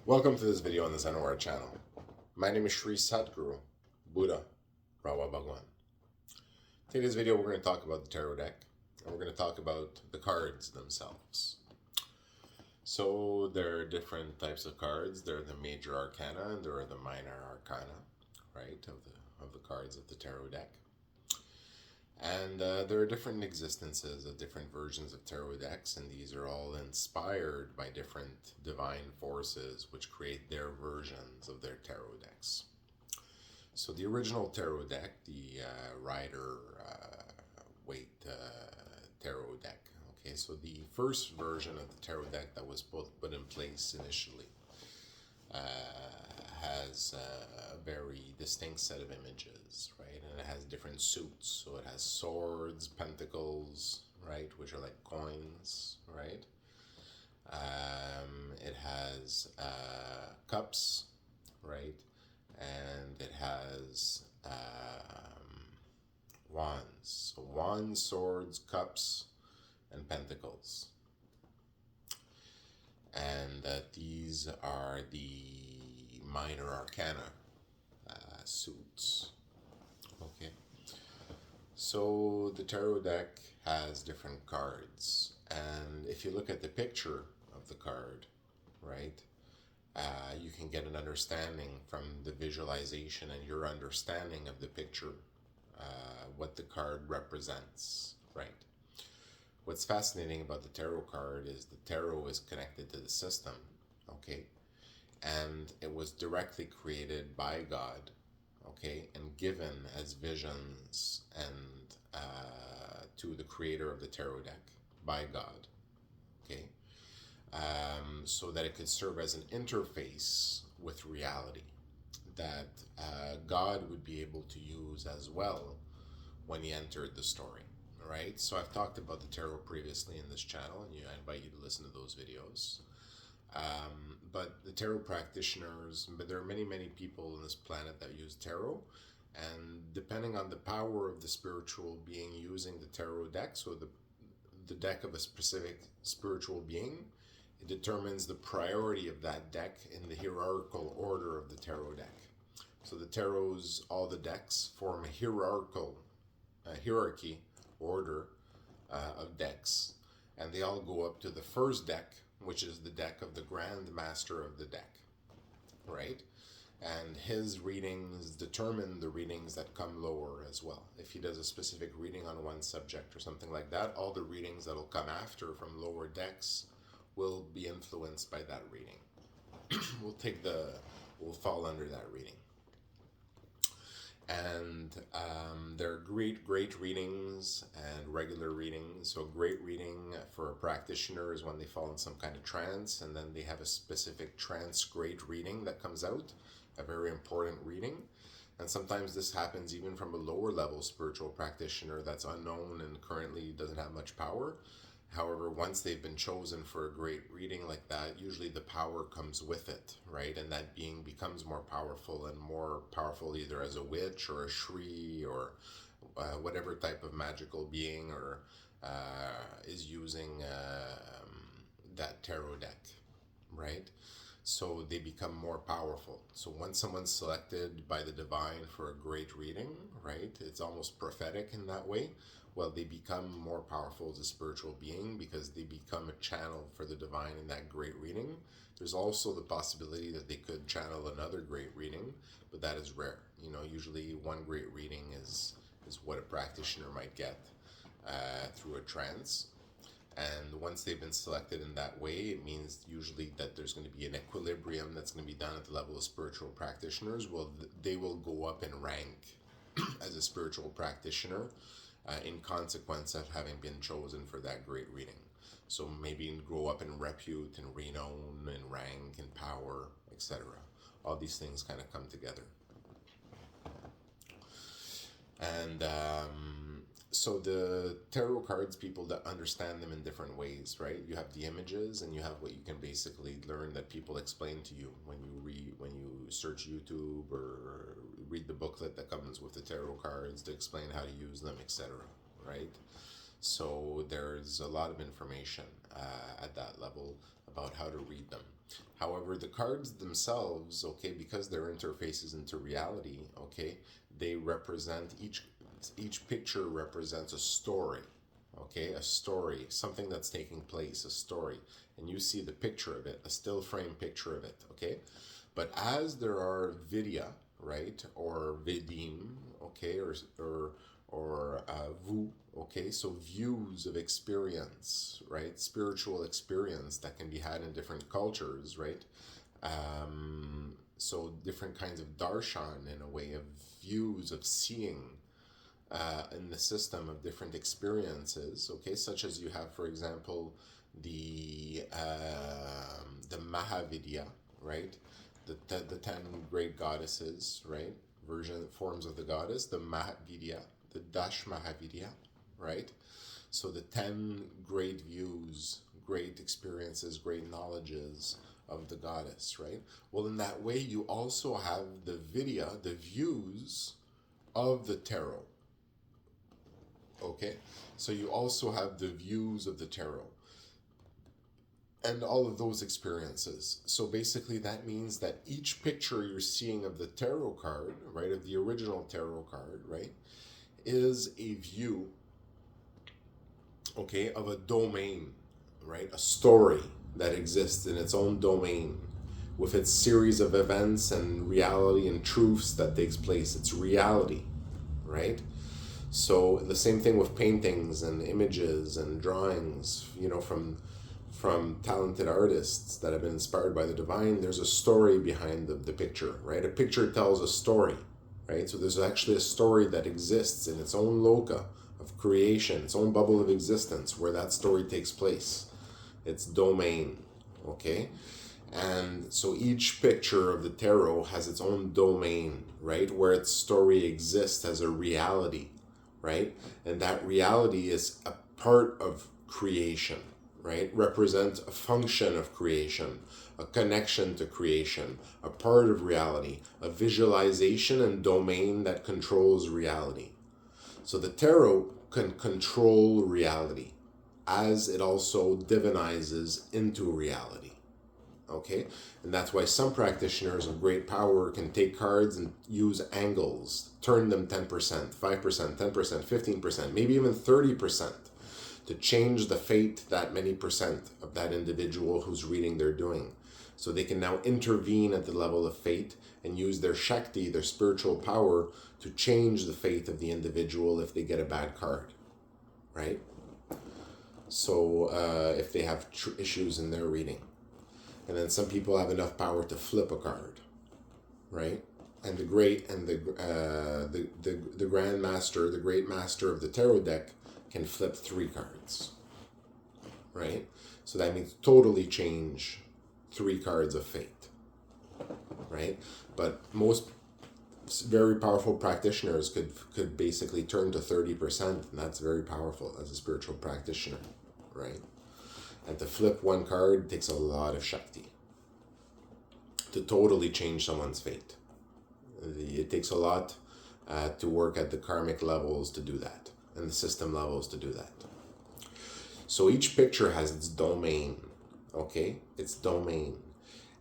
Welcome to this video on the Zenware channel. My name is Sri Sadguru, Buddha, Rawa Bhagwan. Today's video we're going to talk about the tarot deck, and we're going to talk about the cards themselves. So there are different types of cards. There are the major arcana and there are the minor arcana, right, of the cards of the tarot deck. And there are different existences of different versions of tarot decks, and these are all inspired by different divine forces which create their versions of their tarot decks. So the original tarot deck, the Rider Waite tarot deck, okay, so the first version of the tarot deck that was put in place initially has a very distinct set of images, right? And it has different suits. So it has swords, pentacles, right, which are like coins, right? It has cups, right? And it has wands. So wands, swords, cups, and pentacles. And these are the minor arcana suits. Okay, so the tarot deck has different cards, and if you look at the picture of the card, right, you can get an understanding from the visualization and your understanding of the picture, what the card represents, right? What's fascinating about the tarot card is the tarot is connected to the system, okay? And it was directly created by God, okay, and given as visions and to the creator of the tarot deck by God, okay, so that it could serve as an interface with reality that God would be able to use as well when he entered the story. Right, so I've talked about the tarot previously in this channel, and I invite you to listen to those videos. But the tarot practitioners, but there are many people on this planet that use tarot, and depending on the power of the spiritual being using the tarot deck, so the deck of a specific spiritual being, it determines the priority of that deck in the hierarchical order of the tarot deck. So the tarots, all the decks form a hierarchy order of decks, and they all go up to the first deck, which is the deck of the Grand Master of the deck, right? And his readings determine the readings that come lower as well. If he does a specific reading on one subject or something like that, all the readings that'll come after from lower decks will be influenced by that reading. will fall under that reading. And there are great readings and regular readings. So great reading for a practitioner is when they fall in some kind of trance, and then they have a specific trance great reading that comes out, a very important reading. And sometimes this happens even from a lower level spiritual practitioner that's unknown and currently doesn't have much power. However, once they've been chosen for a great reading like that, usually the power comes with it, right? And that being becomes more powerful either as a witch or a Shri or whatever type of magical being or is using that tarot deck, right? So they become more powerful. So once someone's selected by the divine for a great reading, right, it's almost prophetic in that way. Well, they become more powerful as a spiritual being because they become a channel for the divine in that great reading. There's also the possibility that they could channel another great reading, but that is rare. You know, usually one great reading is what a practitioner might get through a trance. And once they've been selected in that way, it means usually that there's going to be an equilibrium that's going to be done at the level of spiritual practitioners. Well, they will go up in rank as a spiritual practitioner in consequence of having been chosen for that great reading. So maybe grow up in repute and renown and rank and power, etc. All these things kind of come together. And so the tarot cards, people that understand them in different ways, right? You have the images, and you have what you can basically learn that people explain to you when you search YouTube or read the booklet that comes with the tarot cards to explain how to use them, etc. Right? So there's a lot of information at that level about how to read them. However, the cards themselves, okay, because they're interfaces into reality, okay, they represent each picture represents a story, okay, a story, something that's taking place, a story, and you see the picture of it, a still frame picture of it, okay. But as there are vidya, right, or vidim, okay, or vu, okay, so views of experience, right, spiritual experience that can be had in different cultures, right. So different kinds of darshan, in a way, of views of seeing in the system of different experiences, okay, such as you have, for example, the Mahavidya, right, the 10 great goddesses, right, forms of the goddess, the Mahavidya, the Dash Mahavidya, right, so the 10 great views, great experiences, great knowledges of the goddess, right. Well, in that way, you also have the Vidya, the views of the tarot. Okay, so you also have the views of the tarot and all of those experiences. So basically, that means that each picture you're seeing of the tarot card, right, of the original tarot card, right, is a view, okay, of a domain, right, a story that exists in its own domain with its series of events and reality and truths that takes place. It's reality, right? So the same thing with paintings and images and drawings, from talented artists that have been inspired by the divine. There's a story behind the picture, right? A picture tells a story, right? So there's actually a story that exists in its own loca of creation, its own bubble of existence, where that story takes place, its domain, okay? And so each picture of the tarot has its own domain, right, where its story exists as a reality, right? And that reality is a part of creation, right? Represents a function of creation, a connection to creation, a part of reality, a visualization and domain that controls reality. So the tarot can control reality as it also divinizes into reality. Okay, and that's why some practitioners of great power can take cards and use angles, turn them 10%, 5%, 10%, 15%, maybe even 30% to change the fate that many percent of that individual whose reading they're doing. So they can now intervene at the level of fate and use their Shakti, their spiritual power, to change the fate of the individual if they get a bad card, right? So if they have issues in their reading. And then some people have enough power to flip a card, right? And the Grand Master, the Great Master of the Tarot deck, can flip 3 cards, right? So that means totally change 3 cards of fate, right? But most very powerful practitioners could basically turn to 30%, and that's very powerful as a spiritual practitioner, right? And to flip 1 card takes a lot of Shakti to totally change someone's fate. It takes a lot to work at the karmic levels to do that, and the system levels to do that. So each picture has its domain, okay? Its domain.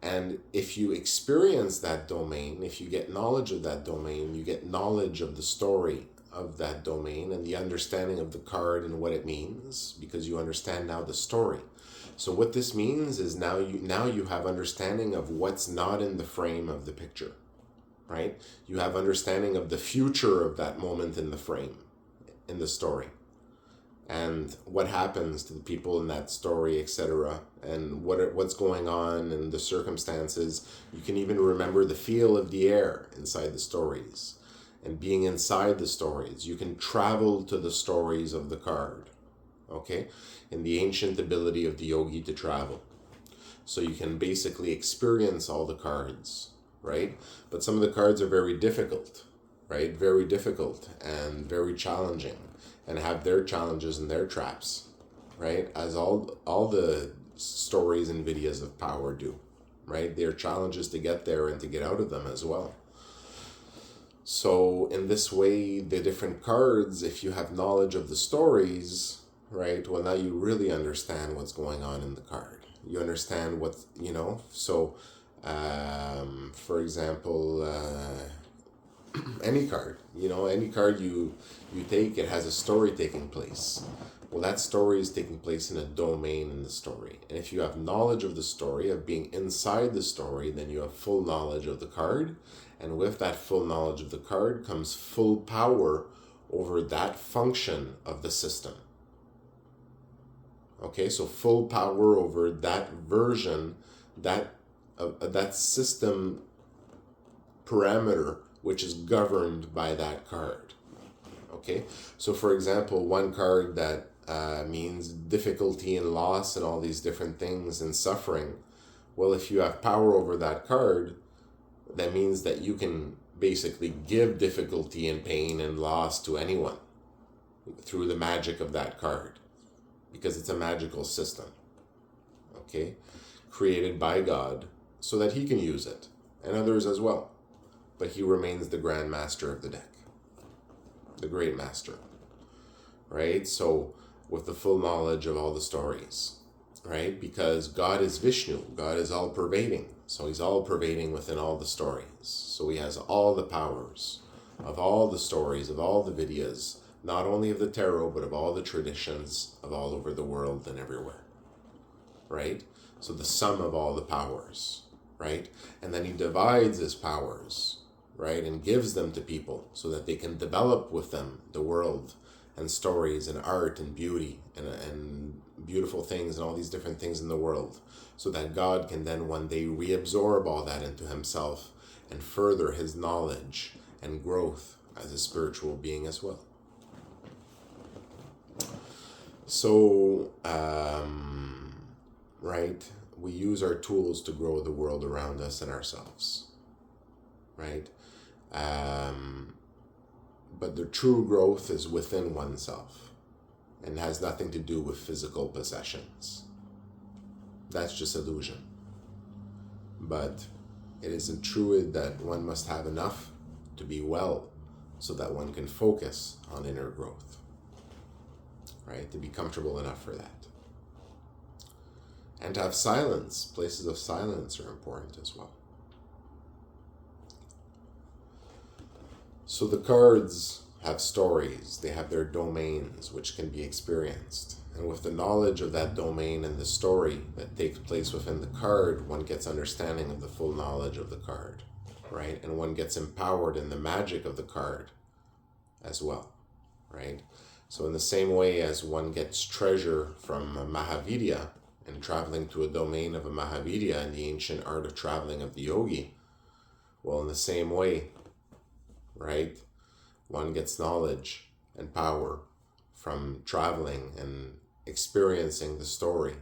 And if you experience that domain, if you get knowledge of that domain, you get knowledge of the story of that domain and the understanding of the card and what it means, because you understand now the story. So what this means is now you have understanding of what's not in the frame of the picture, right? You have understanding of the future of that moment in the frame, in the story, and what happens to the people in that story, etc., and what's going on and the circumstances. You can even remember the feel of the air inside the stories, and being inside the stories, you can travel to the stories of the card, okay? And the ancient ability of the yogi to travel. So you can basically experience all the cards, right? But some of the cards are very difficult, right? Very difficult and very challenging, and have their challenges and their traps, right? As all the stories and videos of power do, right? There are challenges to get there and to get out of them as well. So in this way, the different cards, if you have knowledge of the stories, right, well, now you really understand what's going on in the card. You understand what, so for example, any card, any card you take, it has a story taking place. Well, that story is taking place in a domain in the story. And if you have knowledge of the story, of being inside the story, then you have full knowledge of the card. And with that full knowledge of the card comes full power over that function of the system. Okay, so full power over that version, that system parameter, which is governed by that card. Okay, so for example, one card that means difficulty and loss and all these different things and suffering. Well, if you have power over that card, that means that you can basically give difficulty and pain and loss to anyone through the magic of that card, because it's a magical system, okay, created by God so that he can use it, and others as well. But he remains the Grand Master of the deck, the Great Master, right? So with the full knowledge of all the stories, right? Because God is Vishnu, God is all pervading. So he's all pervading within all the stories. So he has all the powers of all the stories, of all the Vidyas, not only of the tarot, but of all the traditions of all over the world and everywhere, right? So the sum of all the powers, right? And then he divides his powers, right? And gives them to people so that they can develop with them the world and stories and art and beauty and beautiful things and all these different things in the world, so that God can then one day reabsorb all that into himself and further his knowledge and growth as a spiritual being as well. So, right, we use our tools to grow the world around us and ourselves, right? But the true growth is within oneself and has nothing to do with physical possessions. That's just illusion. But it isn't true that one must have enough to be well so that one can focus on inner growth, right? To be comfortable enough for that. And to have silence. Places of silence are important as well. So the cards have stories, they have their domains which can be experienced. And with the knowledge of that domain and the story that takes place within the card, one gets understanding of the full knowledge of the card, right? And one gets empowered in the magic of the card as well, right? So in the same way as one gets treasure from a Mahavidya and traveling to a domain of a Mahavidya in the ancient art of traveling of the yogi, well, in the same way, right? One gets knowledge and power from traveling and experiencing the story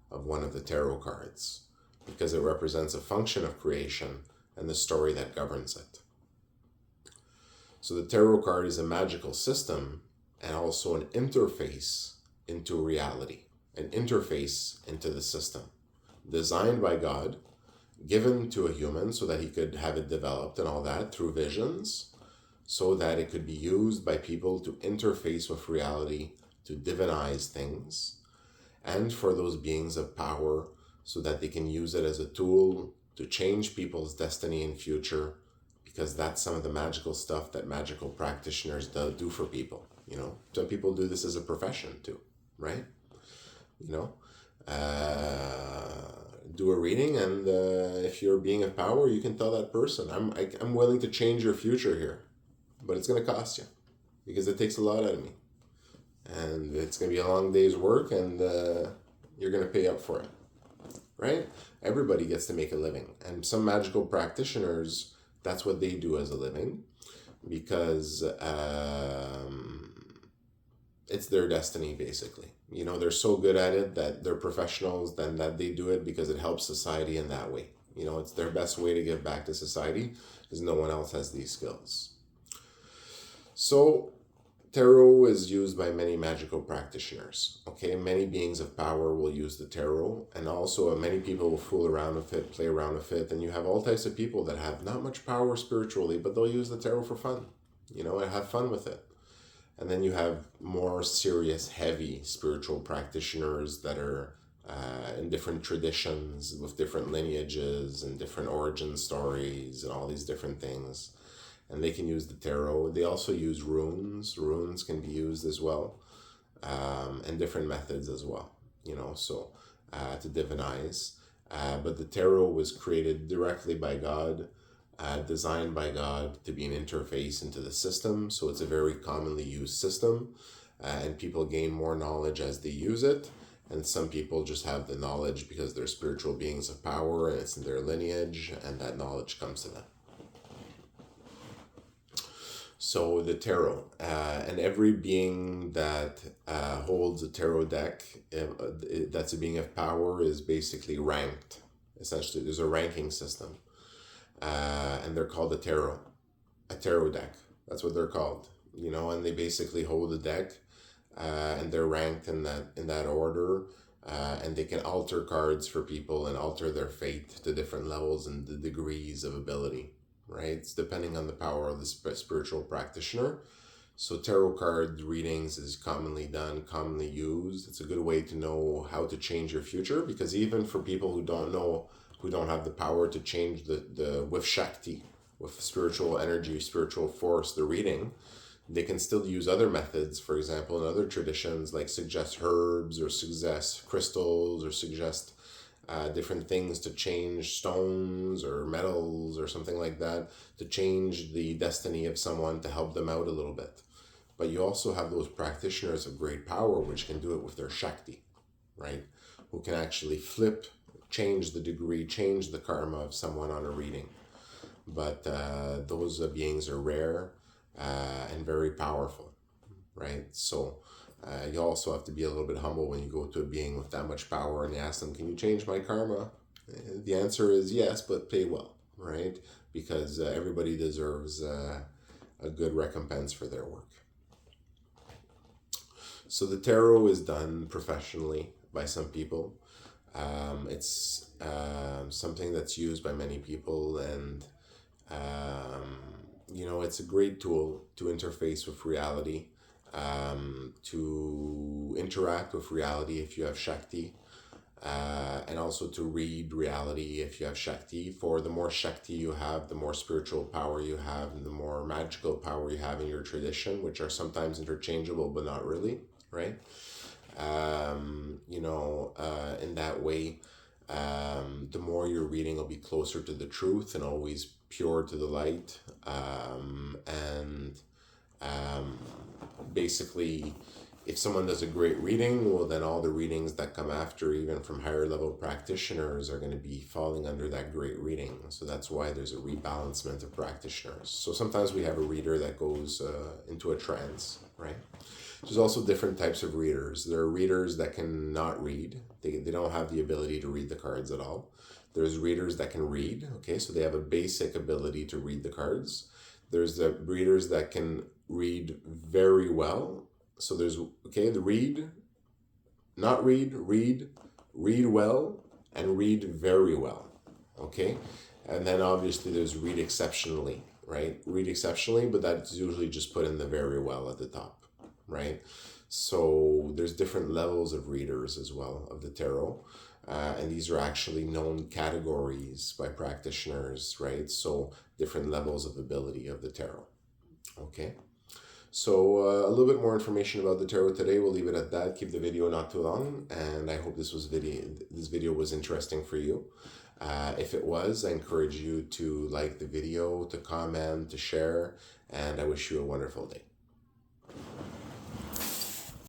of one of the tarot cards, because it represents a function of creation and the story that governs it. So the tarot card is a magical system and also an interface into reality, an interface into the system, designed by God, given to a human so that he could have it developed and all that through visions, so that it could be used by people to interface with reality, to divinize things, and for those beings of power so that they can use it as a tool to change people's destiny and future, because that's some of the magical stuff that magical practitioners do for people. Some people do this as a profession too, right? Do a reading, and if you're a being of power, you can tell that person, I'm willing to change your future here. But it's going to cost you, because it takes a lot out of me. And it's going to be a long day's work, and you're going to pay up for it, right? Everybody gets to make a living. And some magical practitioners, that's what they do as a living, because it's their destiny, basically. They're so good at it that they're professionals, then that they do it because it helps society in that way. It's their best way to give back to society, because no one else has these skills. So, tarot is used by many magical practitioners, okay? Many beings of power will use the tarot, and also many people will fool around with it, play around with it, and you have all types of people that have not much power spiritually, but they'll use the tarot for fun, and have fun with it. And then you have more serious, heavy spiritual practitioners that are in different traditions with different lineages and different origin stories and all these different things. And they can use the tarot. They also use runes. Runes can be used as well, and different methods as well, so to divinize. But the tarot was created directly by God, designed by God to be an interface into the system. So it's a very commonly used system, and people gain more knowledge as they use it. And some people just have the knowledge because they're spiritual beings of power and it's in their lineage, and that knowledge comes to them. So the tarot, and every being that holds a tarot deck, that's a being of power, is basically ranked. Essentially, there's a ranking system, and they're called a tarot deck. That's what they're called, and they basically hold a deck, and they're ranked in that order, and they can alter cards for people and alter their fate to different levels and the degrees of ability. Right? It's depending on the power of the spiritual practitioner. So tarot card readings is commonly done, commonly used. It's a good way to know how to change your future, because even for people who don't have the power to change with Shakti, with spiritual energy, spiritual force, the reading, they can still use other methods. For example, in other traditions, like suggest herbs or suggest crystals or suggest different things to change stones or metals or something like that, to change the destiny of someone, to help them out a little bit. But you also have those practitioners of great power which can do it with their Shakti, right? Who can actually change the degree, change the karma of someone on a reading. But those beings are rare and very powerful, right? So you also have to be a little bit humble when you go to a being with that much power and you ask them, can you change my karma? The answer is yes, but pay well, right? Because everybody deserves a good recompense for their work. So the tarot is done professionally by some people. It's something that's used by many people, and it's a great tool to interface with reality, to interact with reality if you have Shakti, and also to read reality if you have Shakti. For the more Shakti you have, the more spiritual power you have, and the more magical power you have in your tradition, which are sometimes interchangeable but not really, right? In that way, the more your reading will be closer to the truth and always pure to the light. Basically, if someone does a great reading, well, then all the readings that come after, even from higher level practitioners, are going to be falling under that great reading. So that's why there's a rebalancement of practitioners. So sometimes we have a reader that goes into a trance, right? There's also different types of readers. There are readers that can not read. They don't have the ability to read the cards at all. There's readers that can read, okay? So they have a basic ability to read the cards. There's the readers that can read very well. So there's, the read, not read, read well, and read very well, okay? And then obviously there's read exceptionally, right? Read exceptionally, but that's usually just put in the very well at the top, right? So there's different levels of readers as well of the tarot. And these are actually known categories by practitioners, right? So different levels of ability of the tarot, okay? So a little bit more information about the tarot today. We'll leave it at that. Keep the video not too long, and I hope this video was interesting for you. If it was, I encourage you to like the video, to comment, to share, and I wish you a wonderful day.